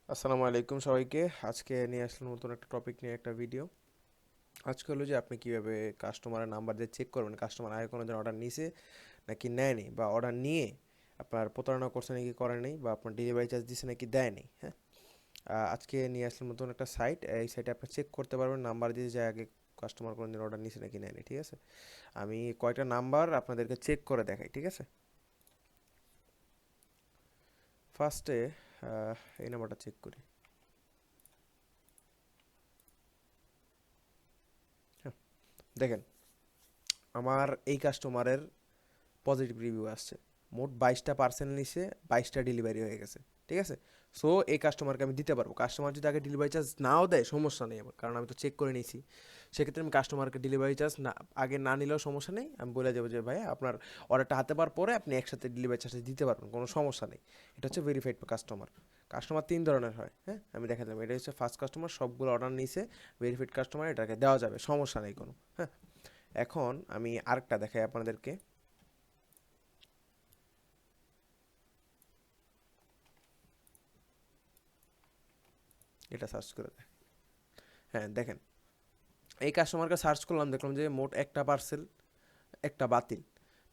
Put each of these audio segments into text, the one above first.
আসসালামু আলাইকুম সবাইকে। আজকে নিয়ে আসলাম নতুন একটা টপিক নিয়ে একটা ভিডিও। আজকে হলো যে আপনি কিভাবে কাস্টমারের নাম্বার দিয়ে চেক করবেন কাস্টমার আগে কোনো দিন অর্ডার নিছে নাকি নেয়নি, বা অর্ডার নিয়ে আপনার প্রতারণা করছে নাকি করে নাই, বা আপনার ডেলিভারি চার্জ দিছে নাকি দেয়নি। হ্যাঁ, আজকে নিয়ে আসলাম নতুন একটা সাইট। এই সাইটে আপনি চেক করতে পারবেন নাম্বার দিয়ে যে আগে কাস্টমার কোনো দিন অর্ডার নিছে নাকি নেয়নি। ঠিক আছে, আমি কয়টা নাম্বার আপনাদেরকে চেক করে দেখাই। ঠিক আছে, ফার্স্টে এই নাম্বারটা চেক করি। হ্যাঁ, দেখেন আমার এই কাস্টমারের পজিটিভ রিভিউ আসছে। মোট 22টা পার্সেল নিছে, 22টা ডেলিভারি হয়ে গেছে। ঠিক আছে, সো এই কাস্টমারকে আমি দিতে পারবো। কাস্টমার যদি আগে ডেলিভারি চার্জ নাও দেয় সমস্যা নেই আমার, কারণ আমি তো চেক করে নিয়েছি। সেক্ষেত্রে আমি কাস্টমারকে ডেলিভারি চার্জ না আগে না নিলেও সমস্যা নেই, আমি বলে দেবো যে ভাই আপনার অর্ডারটা হাতে পাওয়ার পরে আপনি একসাথে ডেলিভারি চার্জ দিতে পারবেন, কোনো সমস্যা নেই। এটা হচ্ছে ভেরিফাইড কাস্টমার। কাস্টমার তিন ধরনের হয়। হ্যাঁ, আমি দেখা যাবে এটা হচ্ছে ফার্স্ট কাস্টমার, সবগুলো অর্ডার নিয়েছে, ভেরিফাইড কাস্টমার, এটাকে দেওয়া যাবে, সমস্যা নেই কোনো। হ্যাঁ, এখন আমি আরেকটা দেখাই আপনাদেরকে। এটা সার্চ করে দেখ। হ্যাঁ দেখেন, এই কাস্টমারকে সার্চ করলাম, দেখলাম যে মোট একটা পার্সেল, একটা বাতিল।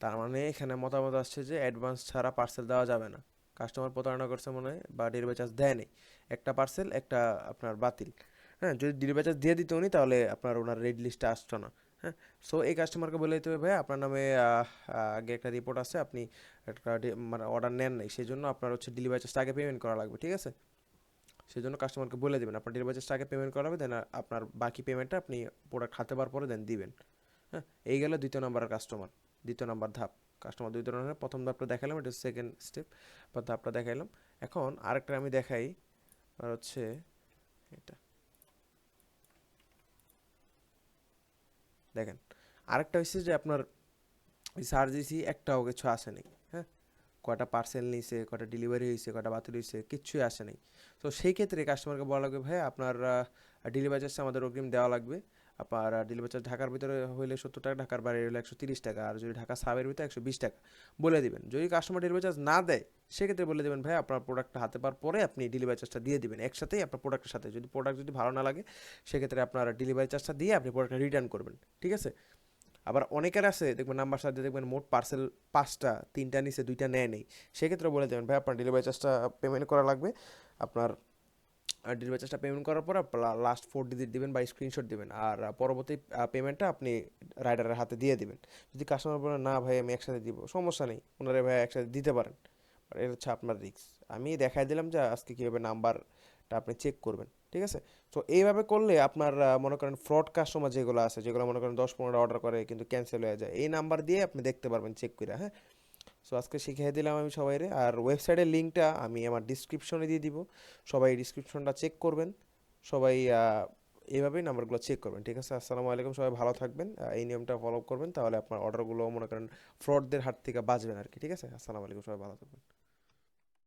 তার মানে এখানে মতামত আসছে যে অ্যাডভান্স ছাড়া পার্সেল দেওয়া যাবে না। কাস্টমার প্রতারণা করছে মনে হয়, বা ডেলিভারি চার্জ দেয়নি। একটা পার্সেল, একটা আপনার বাতিল। হ্যাঁ, যদি ডেলিভারি চার্জ দিয়ে দিত উনি, তাহলে আপনার ওনার রেড লিস্টে আসতো না। হ্যাঁ, সো এই কাস্টমারকে বলে দিতে হবে ভাই আপনার নামে আগে একটা রিপোর্ট আছে, আপনি একটা মানে অর্ডার নেন নাই, সেই জন্য আপনার হচ্ছে ডেলিভারি চার্জটা আগে পেমেন্ট করা লাগবে। ঠিক আছে, সেই জন্য কাস্টমারকে বলে দেবেন আপনার ডেলিভারি চার্জটা আগে পেমেন্ট করা হবে, দেন আপনার বাকি পেমেন্টটা আপনি প্রোডাক্ট হাতে পাওয়ার পরে দেন দিবেন। হ্যাঁ, এই গেল দ্বিতীয় নাম্বারের কাস্টমার, দ্বিতীয় নাম্বার ধাপ। কাস্টমার দুই ধরনের, প্রথম ধাপটা দেখালাম, এটা সেকেন্ড স্টেপ বা ধাপটা দেখাইলাম। এখন আরেকটা আমি দেখাই, আর হচ্ছে এটা দেখেন। আরেকটা হচ্ছে যে আপনার সার্চ দিছি, একটাও কিছু আসেনি। হ্যাঁ, কয়টা পার্সেল নিয়েছে, কয়টা ডেলিভারি হয়েছে, কয়টা বাতিল হয়েছে, কিচ্ছুই আসে নাই। তো সেই ক্ষেত্রে কাস্টমারকে বলা লাগবে ভাই আপনার ডেলিভারি চার্জটা আমাদের অগ্রিম দেওয়া লাগবে। আপনার ডেলিভারি চার্জ ঢাকার ভিতরে হইলে 70 টাকা, ঢাকার বাইরে হলে 130 টাকা, আর যদি ঢাকা সাবের ভিতরে 120 টাকা বলে দিবেন। যদি কাস্টমার ডেলিভারি চার্জ না দেয়, সেক্ষেত্রে বলে দেবেন ভাই আপনার প্রোডাক্টটা হাতে পাওয়ার পরে আপনি ডেলিভারি চার্জটা দিয়ে দিবেন একসাথেই আপনার প্রোডাক্টের সাথে। যদি প্রোডাক্ট যদি ভালো না লাগে, সেক্ষেত্রে আপনার ডেলিভারি চার্জটা দিয়ে আপনি প্রোডাক্টটা রিটার্ন করবেন। ঠিক আছে, আবার অনেকের আছে দেখবেন নাম্বার সাথে দেখবেন মোট পার্সেল 5টা, 3টা নিচে 2টা নেয় নেই। সেক্ষেত্রে বলে দেবেন ভাই আপনার ডেলিভারি চার্জটা পেমেন্ট করা লাগবে। আপনার ডেলিভারি চার্জটা পেমেন্ট করার পর লাস্ট 4 ডিজিট দিবেন বা স্ক্রিনশট দিবেন, আর পরবর্তী পেমেন্টটা আপনি রাইডারের হাতে দিয়ে দিবেন। যদি কাস্টমার বলে না ভাই আমি একসাথে দিব, সমস্যা নেই, ওনারে ভাই একসাথে দিতে পারেন। আর এটা হচ্ছে আপনার রিস্ক। আমি দেখাই দিলাম যে আজকে কীভাবে নাম্বারটা আপনি চেক করবেন। ঠিক আছে, তো এইভাবে করলে আপনার মনে করেন ফ্রড কাস্টমার যেগুলো আছে, যেগুলো মনে করেন 10-15 অর্ডার করে কিন্তু ক্যান্সেল হয়ে যায়, এই নাম্বার দিয়ে আপনি দেখতে পারবেন চেক করে। হ্যাঁ, সো আজকে শিখিয়ে দিলাম আমি সবাইরে, আর ওয়েবসাইটের লিঙ্কটা আমি আমার ডিসক্রিপশনে দিয়ে দিব। সবাই ডিসক্রিপশনটা চেক করবেন। সবাই এইভাবেই নাম্বারগুলো চেক করবেন। ঠিক আছে, আসসালামু আলাইকুম, সবাই ভালো থাকবেন। এই নিয়মটা ফলো করবেন, তাহলে আপনার অর্ডারগুলো মনে করেন ফ্রডদের হাত থেকে বাঁচবেন আর কি। ঠিক আছে, আসসালামু আলাইকুম, সবাই ভালো থাকবেন।